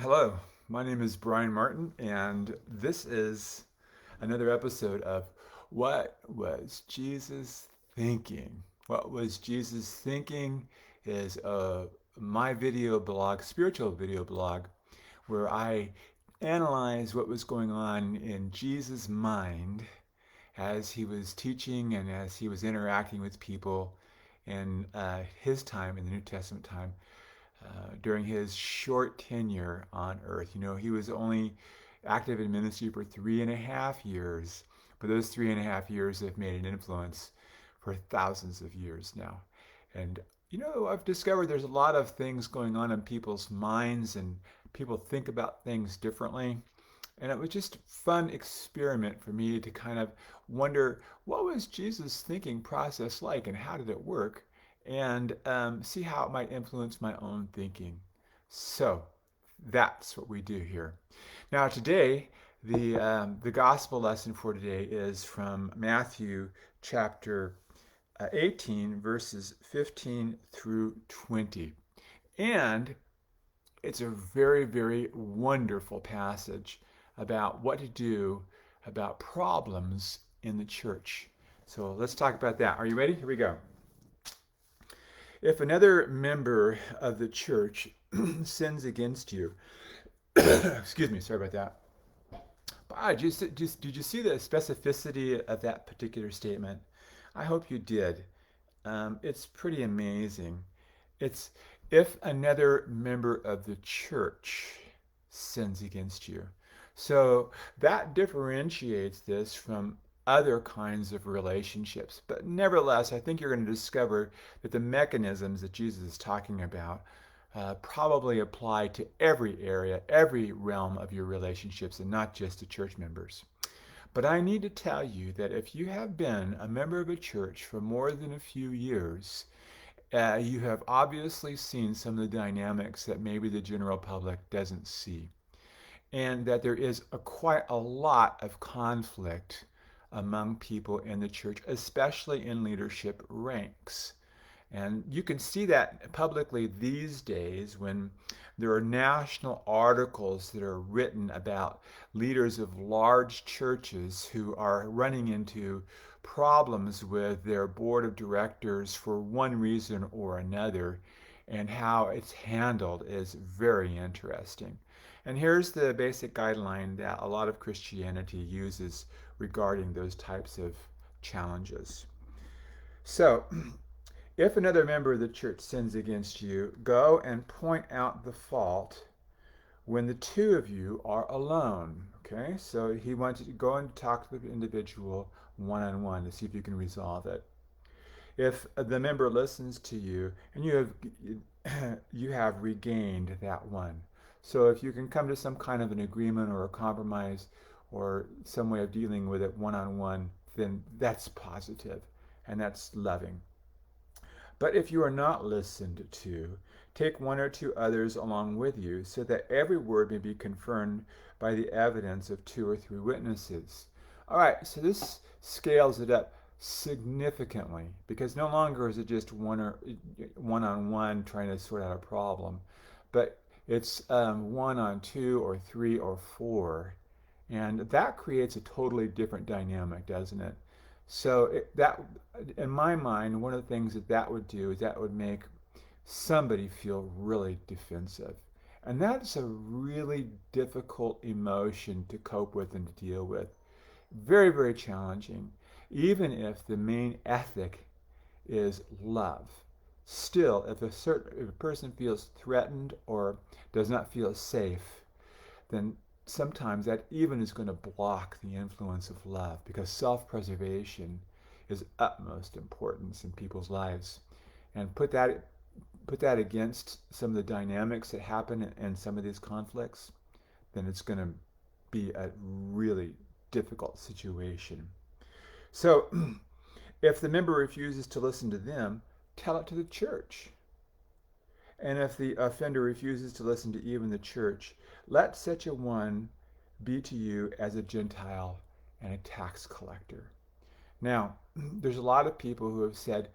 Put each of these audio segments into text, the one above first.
Hello, my name is Brian Martin, and this is another episode of What Was Jesus Thinking? What Was Jesus Thinking is my video blog, spiritual video blog, where I analyze what was going on in Jesus' mind as he was teaching and as he was interacting with people in his time, in the New Testament time during his short tenure on earth. You know, he was only active in ministry for 3.5 years, but those 3.5 years have made an influence for thousands of years now. And, I've discovered there's a lot of things going on in people's minds, and people think about things differently. And it was just a fun experiment for me to kind of wonder what was Jesus' thinking process like and how did it work, and see how it might influence my own thinking. So that's what we do here. Now today, the gospel lesson for today is from Matthew chapter 18, verses 15 through 20. And it's a very, very wonderful passage about what to do about problems in the church. So let's talk about that. Are you ready? Here we go. If another member of the church sins against you, excuse me, sorry about that. But did you see the specificity of that particular statement? I hope you did. It's pretty amazing. It's if another member of the church sins against you. So that differentiates this from other kinds of relationships. But nevertheless, I think you're going to discover that the mechanisms that Jesus is talking about probably apply to every area, every realm of your relationships, and not just to church members. But I need to tell you that if you have been a member of a church for more than a few years, you have obviously seen some of the dynamics that maybe the general public doesn't see, and that there is quite a lot of conflict among people in the church, especially in leadership ranks. And you can see that publicly these days when there are national articles that are written about leaders of large churches who are running into problems with their board of directors for one reason or another, and how it's handled is very interesting. And here's the basic guideline that a lot of Christianity uses regarding those types of challenges. So, if another member of the church sins against you, go and point out the fault when the two of you are alone. Okay, so he wants you to go and talk to the individual one on one to see if you can resolve it. If the member listens to you and you have regained that one. So if you can come to some kind of an agreement or a compromise or some way of dealing with it one on one, then that's positive and that's loving. But if you are not listened to, take one or two others along with you, so that every word may be confirmed by the evidence of two or three witnesses. All right, so this scales it up significantly because no longer is it just one on one trying to sort out a problem, but it's one on two or three or four, and that creates a totally different dynamic, doesn't it? So that, in my mind, one of the things that would do is that would make somebody feel really defensive. And that's a really difficult emotion to cope with and to deal with. Very, very challenging. Even if the main ethic is love. Still, if a person feels threatened or does not feel safe, then sometimes that even is going to block the influence of love because self-preservation is utmost importance in people's lives. And put that against some of the dynamics that happen in some of these conflicts, then it's going to be a really difficult situation. So if the member refuses to listen to them, tell it to the church. And if the offender refuses to listen to even the church, let such a one be to you as a Gentile and a tax collector. Now, there's a lot of people who have said,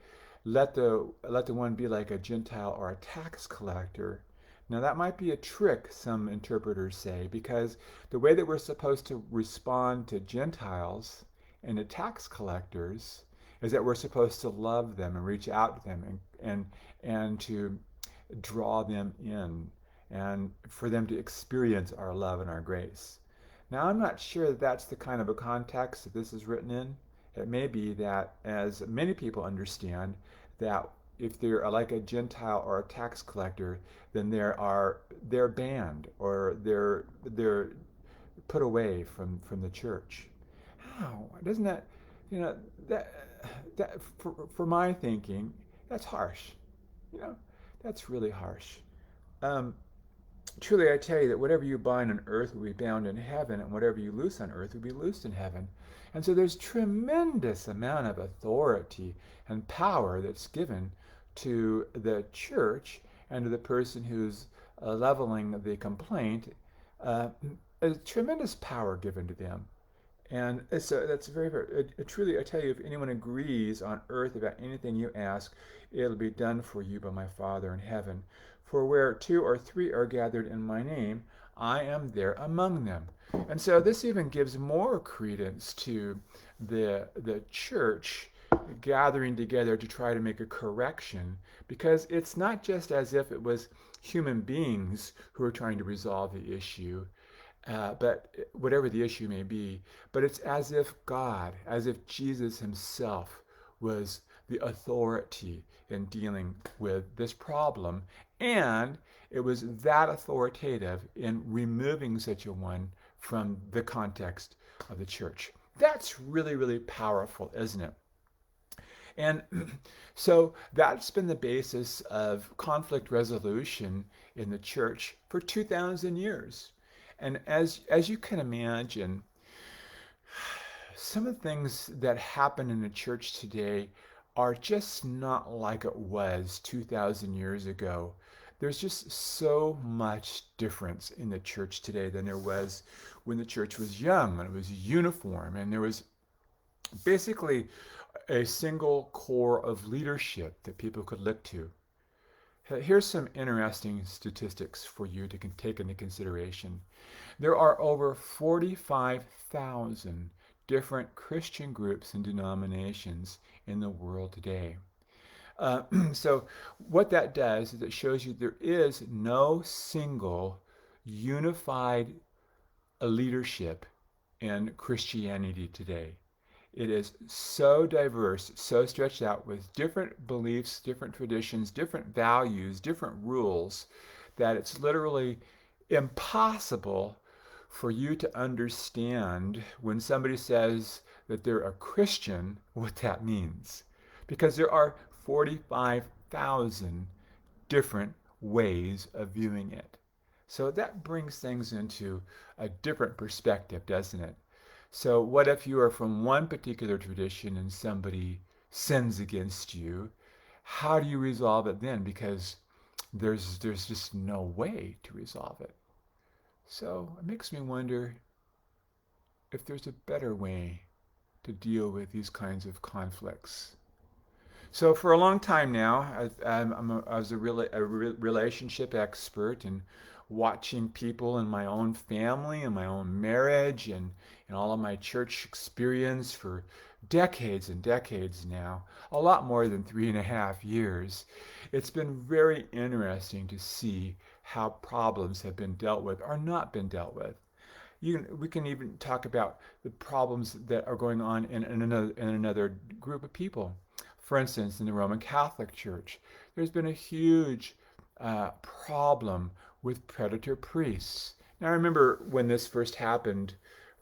let the one be like a Gentile or a tax collector, Now, that might be a trick, some interpreters say, because the way that we're supposed to respond to Gentiles and to tax collectors is that we're supposed to love them and reach out to them and to draw them in and for them to experience our love and our grace. Now, I'm not sure that that's the kind of a context that this is written in. It may be that, as many people understand, that if they're like a Gentile or a tax collector, then they're banned or they're put away from the church. How doesn't that, you know, that that for my thinking, that's harsh. You know, that's really harsh. Um, Truly, I tell you that whatever you bind on earth will be bound in heaven, and whatever you loose on earth will be loosed in heaven. And so there's tremendous amount of authority and power that's given to the church and to the person who's leveling the complaint. Uh, a tremendous power given to them. And so that's very, very, truly, I tell you, if anyone agrees on earth about anything you ask, it'll be done for you by my Father in heaven. For where two or three are gathered in my name, I am there among them. And so this even gives more credence to the church gathering together to try to make a correction, because it's not just as if it was human beings who are trying to resolve the issue, but whatever the issue may be, but it's as if God, as if Jesus himself was the authority in dealing with this problem, and it was that authoritative in removing such a one from the context of the church. That's really, really powerful, isn't it? And so that's been the basis of conflict resolution in the church for 2,000 years. And as you can imagine, some of the things that happen in the church today are just not like it was 2,000 years ago. There's just so much difference in the church today than there was when the church was young and it was uniform and there was basically a single core of leadership that people could look to. Here's some interesting statistics for you to take into consideration. There are over 45,000 different Christian groups and denominations in the world today. So what that does is it shows you there is no single unified leadership in Christianity today. It is so diverse, so stretched out with different beliefs, different traditions, different values, different rules, that it's literally impossible for you to understand when somebody says that they're a Christian, what that means. Because there are 45,000 different ways of viewing it. So that brings things into a different perspective, doesn't it? So what if you are from one particular tradition and somebody sins against you? How do you resolve it then? Because there's just no way to resolve it. So it makes me wonder if there's a better way to deal with these kinds of conflicts. So for a long time now, I was a relationship expert and watching people in my own family and my own marriage and all of my church experience for decades and decades now, a lot more than 3.5 years. It's been very interesting to see how problems have been dealt with or not been dealt with. We can even talk about the problems that are going on in another group of people. For instance, in the Roman Catholic Church, there's been a huge problem with predator priests. Now, I remember when this first happened,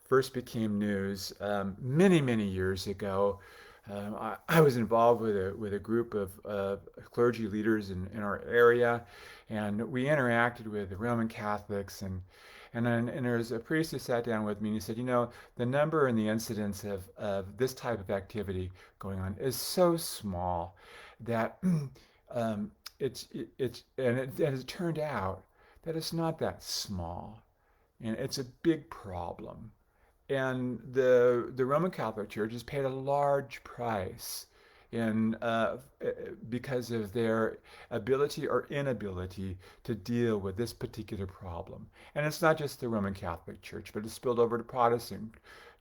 first became news many, many years ago. I was involved with a group of clergy leaders in our area, and we interacted with the Roman Catholics, and there was a priest who sat down with me and he said, you know, the number and the incidence of this type of activity going on is so small that it has turned out that it's not that small, and it's a big problem. And the Roman Catholic Church has paid a large price in because of their ability or inability to deal with this particular problem. And it's not just the Roman Catholic Church, but it's spilled over to Protestant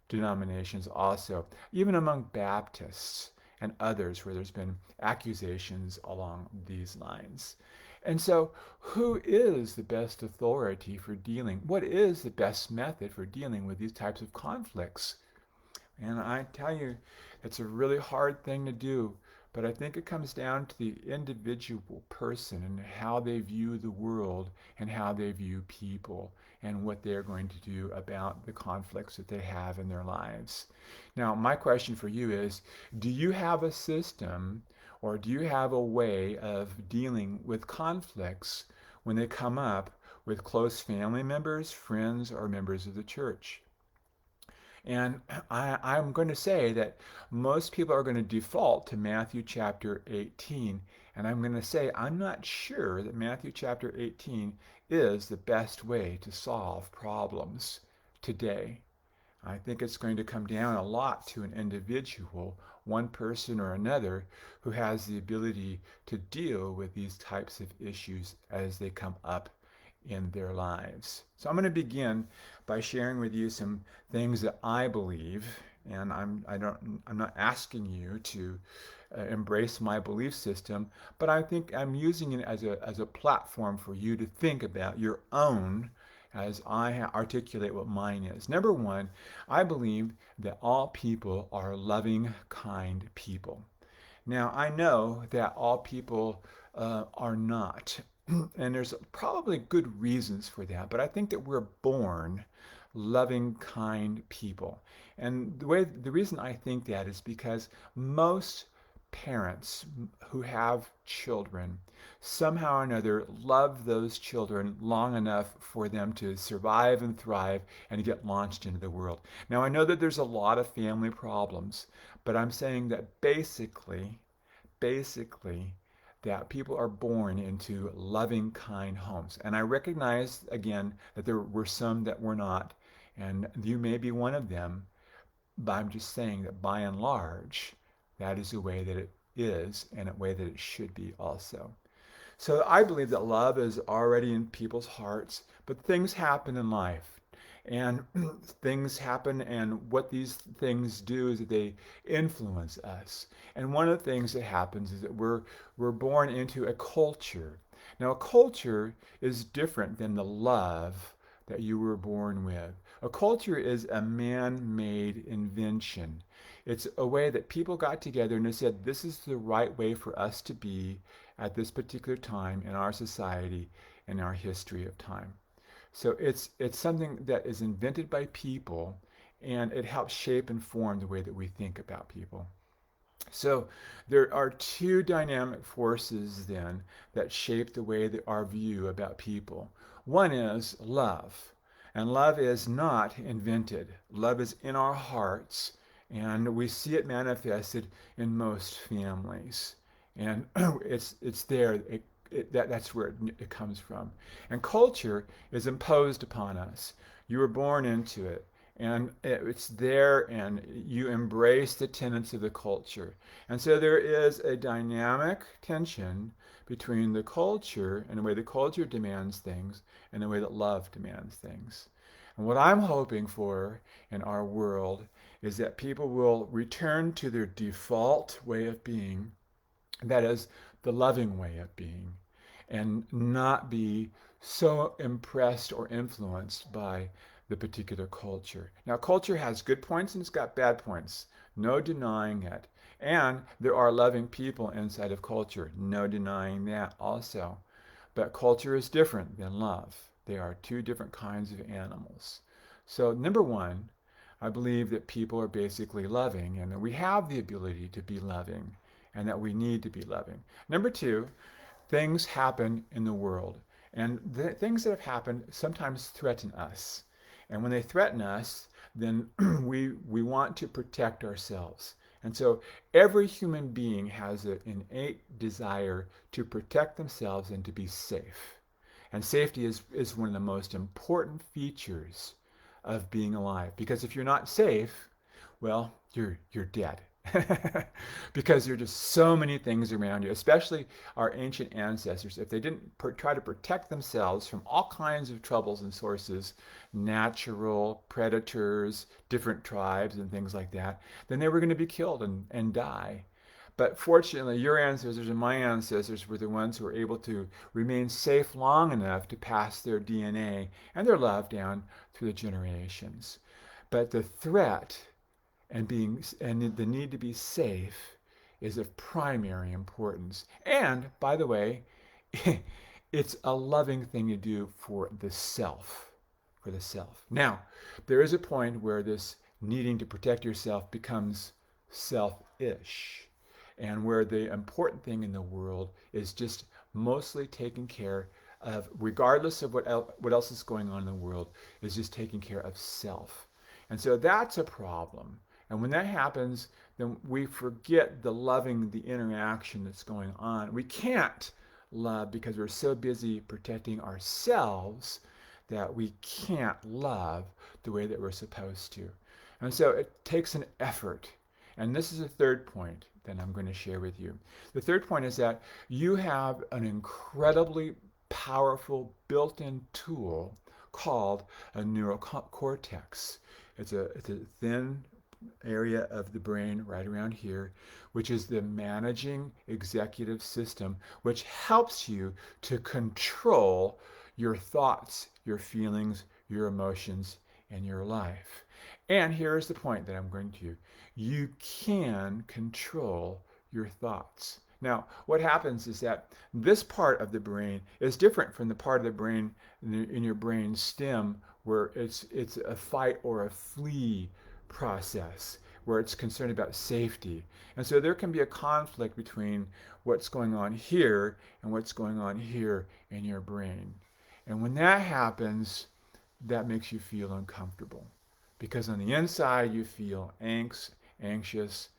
denominations also, even among Baptists and others where there's been accusations along these lines. And so, who is the best authority for dealing? What is the best method for dealing with these types of conflicts? And I tell you, it's a really hard thing to do, but I think it comes down to the individual person and how they view the world and how they view people and what they're going to do about the conflicts that they have in their lives. Now, my question for you is, do you have a system or do you have a way of dealing with conflicts when they come up with close family members, friends, or members of the church? And I'm going to say that most people are going to default to Matthew chapter 18. And I'm going to say I'm not sure that Matthew chapter 18 is the best way to solve problems today. I think it's going to come down a lot to an individual, one person or another, who has the ability to deal with these types of issues as they come up in their lives. So I'm going to begin by sharing with you some things that I believe, and I'm not asking you to embrace my belief system, but I think I'm using it as a platform for you to think about your own as I articulate what mine is. Number one, I believe that all people are loving, kind people. Now, I know that all people are not, and there's probably good reasons for that, but I think that we're born loving, kind people. And the reason I think that is because most parents who have children somehow or another love those children long enough for them to survive and thrive and to get launched into the world. Now, I know that there's a lot of family problems, but I'm saying that basically, that people are born into loving, kind homes. And I recognize, again, that there were some that were not, and you may be one of them, but I'm just saying that by and large, that is the way that it is and a way that it should be also. So I believe that love is already in people's hearts, but things happen in life. And things happen, and what these things do is that they influence us. And one of the things that happens is that we're born into a culture. Now, a culture is different than the love that you were born with. A culture is a man-made invention. It's a way that people got together and they said, this is the right way for us to be at this particular time in our society, in our history of time. So it's something that is invented by people, and it helps shape and form the way that we think about people. So there are two dynamic forces then that shape the way that our view about people. One is love, and love is not invented. Love is in our hearts, and we see it manifested in most families. And it's there. That's where it comes from. And culture is imposed upon us. You were born into it, and it's there, and you embrace the tenets of the culture. And so there is a dynamic tension between the culture and the way the culture demands things and the way that love demands things. And what I'm hoping for in our world is that people will return to their default way of being, that is, the loving way of being, and not be so impressed or influenced by the particular culture. Now, culture has good points and it's got bad points. No denying it. And there are loving people inside of culture. No denying that also. But culture is different than love. They are two different kinds of animals. So, number one, I believe that people are basically loving and that we have the ability to be loving and that we need to be loving. Number two, things happen in the world. And the things that have happened sometimes threaten us. And when they threaten us, then we want to protect ourselves. And so every human being has an innate desire to protect themselves and to be safe. And safety is one of the most important features of being alive. Because if you're not safe, well, you're dead. Because there are just so many things around you, especially our ancient ancestors. If they didn't try to protect themselves from all kinds of troubles and sources, natural predators, different tribes, and things like that, then they were going to be killed and die. But fortunately, your ancestors and my ancestors were the ones who were able to remain safe long enough to pass their DNA and their love down through the generations. But the threat and the need to be safe is of primary importance. And by the way, it's a loving thing to do for the self. For the self. Now, there is a point where this needing to protect yourself becomes selfish, and where the important thing in the world is just mostly taking care of, regardless of what else is going on in the world, is just taking care of self. And so that's a problem. And when that happens, then we forget the loving, the interaction that's going on. We can't love because we're so busy protecting ourselves that we can't love the way that we're supposed to. And so it takes an effort. And this is the third point that I'm going to share with you. The third point is that you have an incredibly powerful built-in tool called a neurocortex. It's a thin area of the brain right around here, which is the managing executive system, which helps you to control your thoughts, your feelings, your emotions, and your life. And here's the point that I'm going to. You can control your thoughts. Now, what happens is that this part of the brain is different from the part of the brain in your brain stem where it's a fight or a flee process, where it's concerned about safety. And so there can be a conflict between what's going on here and what's going on here in your brain. And when that happens, that makes you feel uncomfortable. Because on the inside, you feel anxious,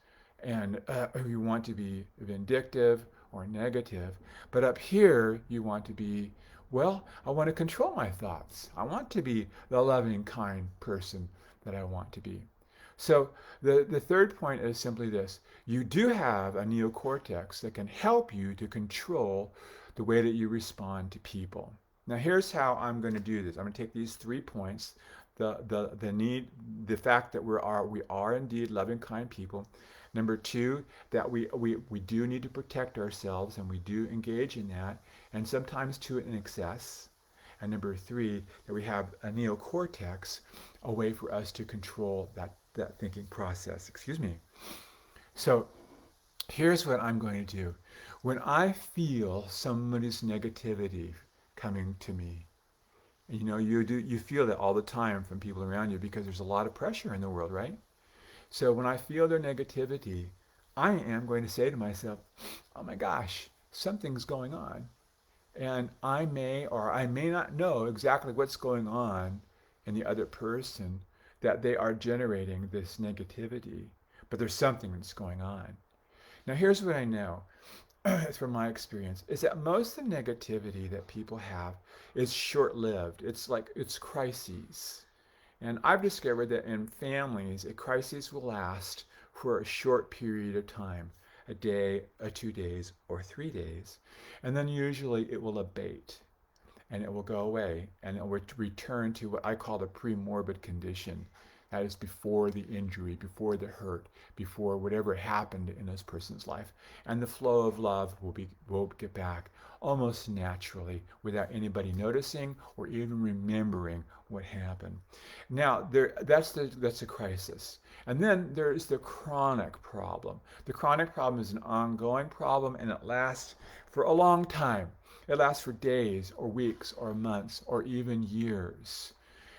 and you want to be vindictive or negative. But up here, you want to be, well, I want to control my thoughts. I want to be the loving, kind person that I want to be. So the third point is simply this. You do have a neocortex that can help you to control the way that you respond to people. Now here's how I'm going to do this. I'm going to take these 3 points, the need, the fact that we are indeed loving, kind people. Number 2, that we do need to protect ourselves, and we do engage in that, and sometimes to an excess. And number 3, that we have a neocortex, a way for us to control that thinking process. Excuse me. So here's what I'm going to do. When I feel somebody's negativity coming to me, you know, you feel that all the time from people around you because there's a lot of pressure in the world, right? So when I feel their negativity, I am going to say to myself, oh my gosh, something's going on. And I may or I may not know exactly what's going on in the other person, that they are generating this negativity, but there's something that's going on. Now here's what I know from my experience, is that most of the negativity that people have is short-lived. It's crises. And I've discovered that in families, a crisis will last for a short period of time, a day, 2 days, or 3 days. And then usually it will abate and it will go away and it will return to what I call the pre-morbid condition. That is before the injury, before the hurt, before whatever happened in this person's life. And the flow of love will get back almost naturally without anybody noticing or even remembering what happened. Now, that's a crisis. And then there's the chronic problem. The chronic problem is an ongoing problem, and it lasts for a long time. It lasts for days or weeks or months or even years.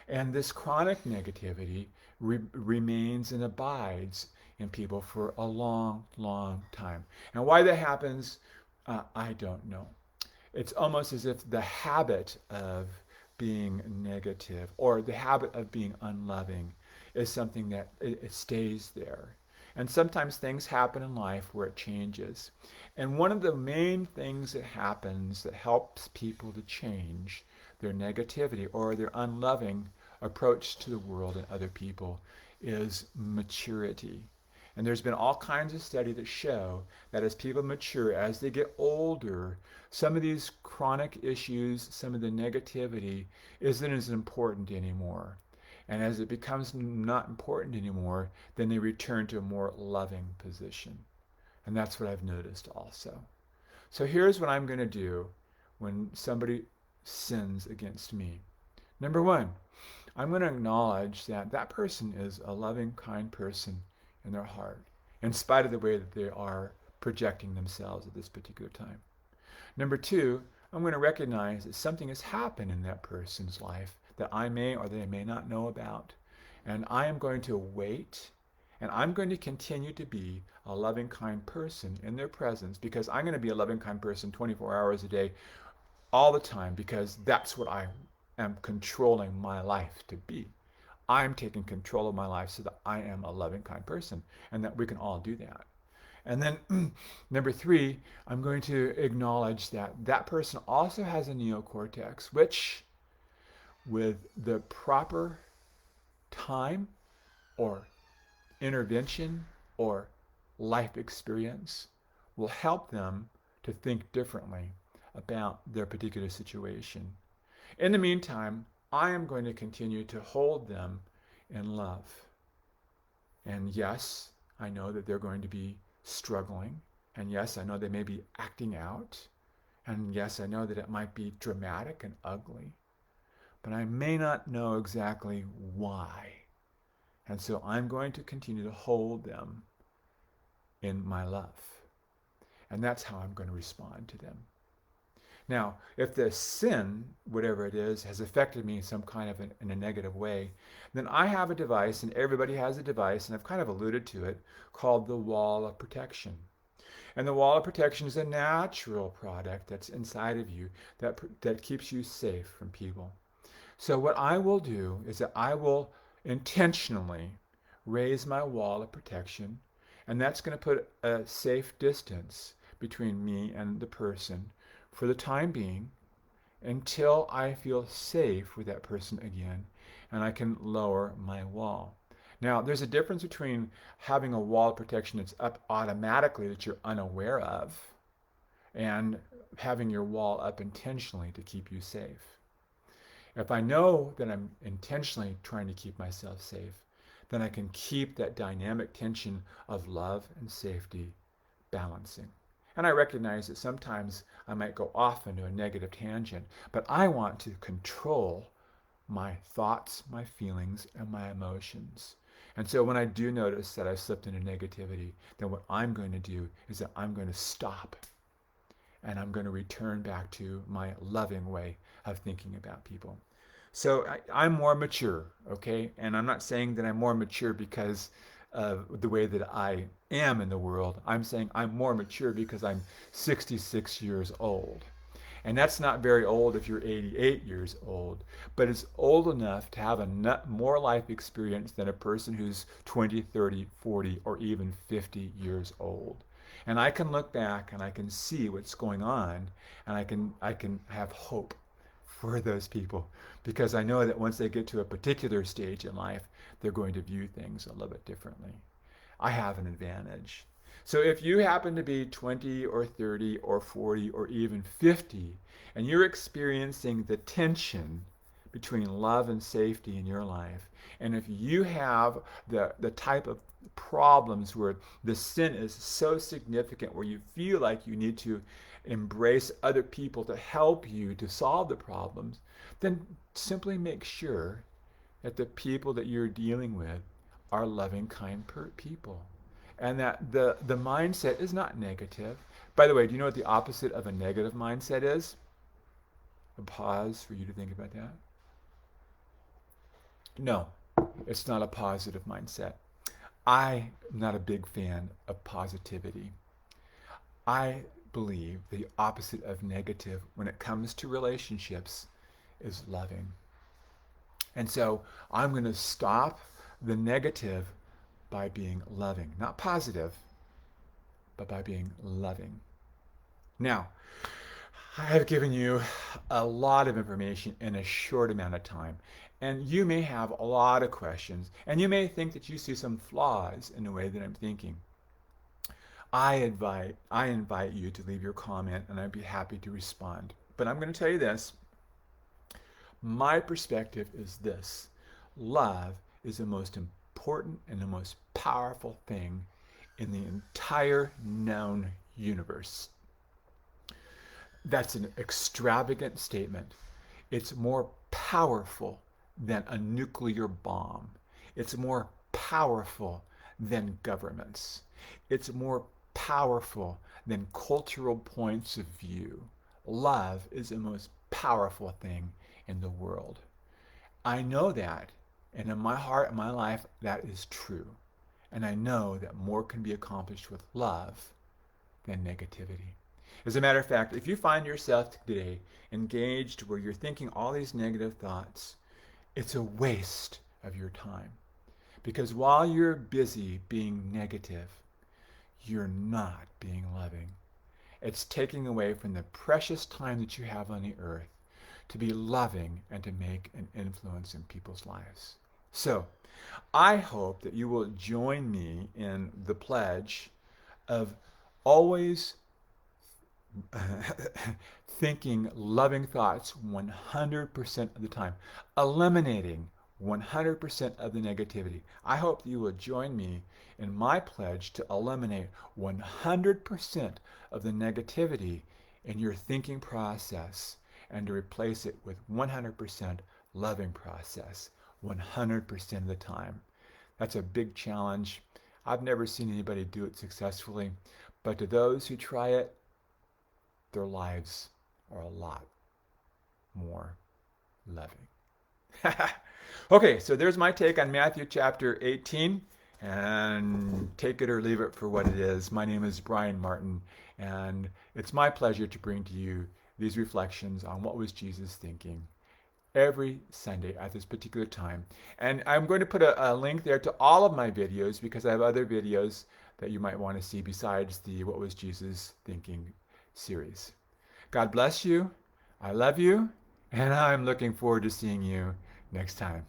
And this chronic negativity remains and abides in people for a long, long time. And why that happens, I don't know. It's almost as if the habit of being negative or the habit of being unloving is something that it stays there. And sometimes things happen in life where it changes. And one of the main things that happens that helps people to change their negativity or their unloving approach to the world and other people is maturity. And there's been all kinds of studies that show that as people mature, as they get older, some of these chronic issues, some of the negativity isn't as important anymore. And as it becomes not important anymore, then they return to a more loving position. And that's what I've noticed also. So here's what I'm going to do when somebody sins against me. Number one, I'm going to acknowledge that that person is a loving, kind person in their heart, in spite of the way that they are projecting themselves at this particular time. Number two, I'm going to recognize that something has happened in that person's life that I may or they may not know about. And I am going to wait, and I'm going to continue to be a loving, kind person in their presence, because I'm going to be a loving, kind person 24 hours a day, all the time, because that's what I am controlling my life to be. I'm taking control of my life so that I am a loving, kind person, and that we can all do that. And then number three, I'm going to acknowledge that that person also has a neocortex, which with the proper time or intervention or life experience will help them to think differently about their particular situation. In the meantime, I am going to continue to hold them in love. And yes, I know that they're going to be struggling. And yes, I know they may be acting out. And yes, I know that it might be dramatic and ugly. But I may not know exactly why. And so I'm going to continue to hold them in my love. And that's how I'm going to respond to them. Now, if the sin, whatever it is, has affected me in some kind of in a negative way, then I have a device, and everybody has a device, and I've kind of alluded to it, called the wall of protection. And the wall of protection is a natural product that's inside of you that keeps you safe from people. So what I will do is that I will intentionally raise my wall of protection, and that's going to put a safe distance between me and the person for the time being, until I feel safe with that person again and I can lower my wall. Now, there's a difference between having a wall of protection that's up automatically that you're unaware of and having your wall up intentionally to keep you safe. If I know that I'm intentionally trying to keep myself safe, then I can keep that dynamic tension of love and safety balancing. And I recognize that sometimes I might go off into a negative tangent, but I want to control my thoughts, my feelings, and my emotions. And so when I do notice that I've slipped into negativity, then what I'm going to do is that I'm going to stop, and I'm going to return back to my loving way of thinking about people. So I'm more mature, okay? And I'm not saying that I'm more mature because of the way that I am in the world. I'm saying I'm more mature because I'm 66 years old. And that's not very old if you're 88 years old, but it's old enough to have more life experience than a person who's 20, 30, 40, or even 50 years old. And I can look back and I can see what's going on, and I can have hope for those people, because I know that once they get to a particular stage in life, they're going to view things a little bit differently. I have an advantage. So if you happen to be 20 or 30 or 40 or even 50, and you're experiencing the tension between love and safety in your life, and if you have the type of problems where the sin is so significant, where you feel like you need to embrace other people to help you to solve the problems, then simply make sure that the people that you're dealing with are loving, kind people. And that the mindset is not negative. By the way, do you know what the opposite of a negative mindset is? A pause for you to think about that. No, it's not a positive mindset. I'm not a big fan of positivity. I believe the opposite of negative when it comes to relationships is loving. And so I'm going to stop the negative by being loving. Not positive, but by being loving. Now, I have given you a lot of information in a short amount of time, and you may have a lot of questions, and you may think that you see some flaws in the way that I'm thinking. I invite you to leave your comment, and I'd be happy to respond. But I'm going to tell you this. My perspective is this. Love is the most important and the most powerful thing in the entire known universe. That's an extravagant statement. It's more powerful than a nuclear bomb. It's more powerful than governments. It's more powerful than cultural points of view. Love is the most powerful thing in the world. I know that, and in my heart and my life, that is true. And I know that more can be accomplished with love than negativity. As a matter of fact, if you find yourself today engaged where you're thinking all these negative thoughts, it's a waste of your time. Because while you're busy being negative, you're not being loving. It's taking away from the precious time that you have on the earth to be loving and to make an influence in people's lives. So, I hope that you will join me in the pledge of always thinking loving thoughts 100% of the time, eliminating 100% of the negativity. I hope that you will join me in my pledge to eliminate 100% of the negativity in your thinking process and to replace it with 100% loving process 100% of the time. That's a big challenge. I've never seen anybody do it successfully, but to those who try it, their lives are a lot more loving. Okay, so there's my take on Matthew chapter 18, and take it or leave it for what it is. My name is Brian Martin, and it's my pleasure to bring to you these reflections on what was Jesus thinking every Sunday at this particular time. And I'm going to put a link there to all of my videos because I have other videos that you might want to see besides the What Was Jesus Thinking series. God bless you. I love you. And I'm looking forward to seeing you next time.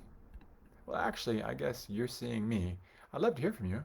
Well, actually, I guess you're seeing me. I'd love to hear from you.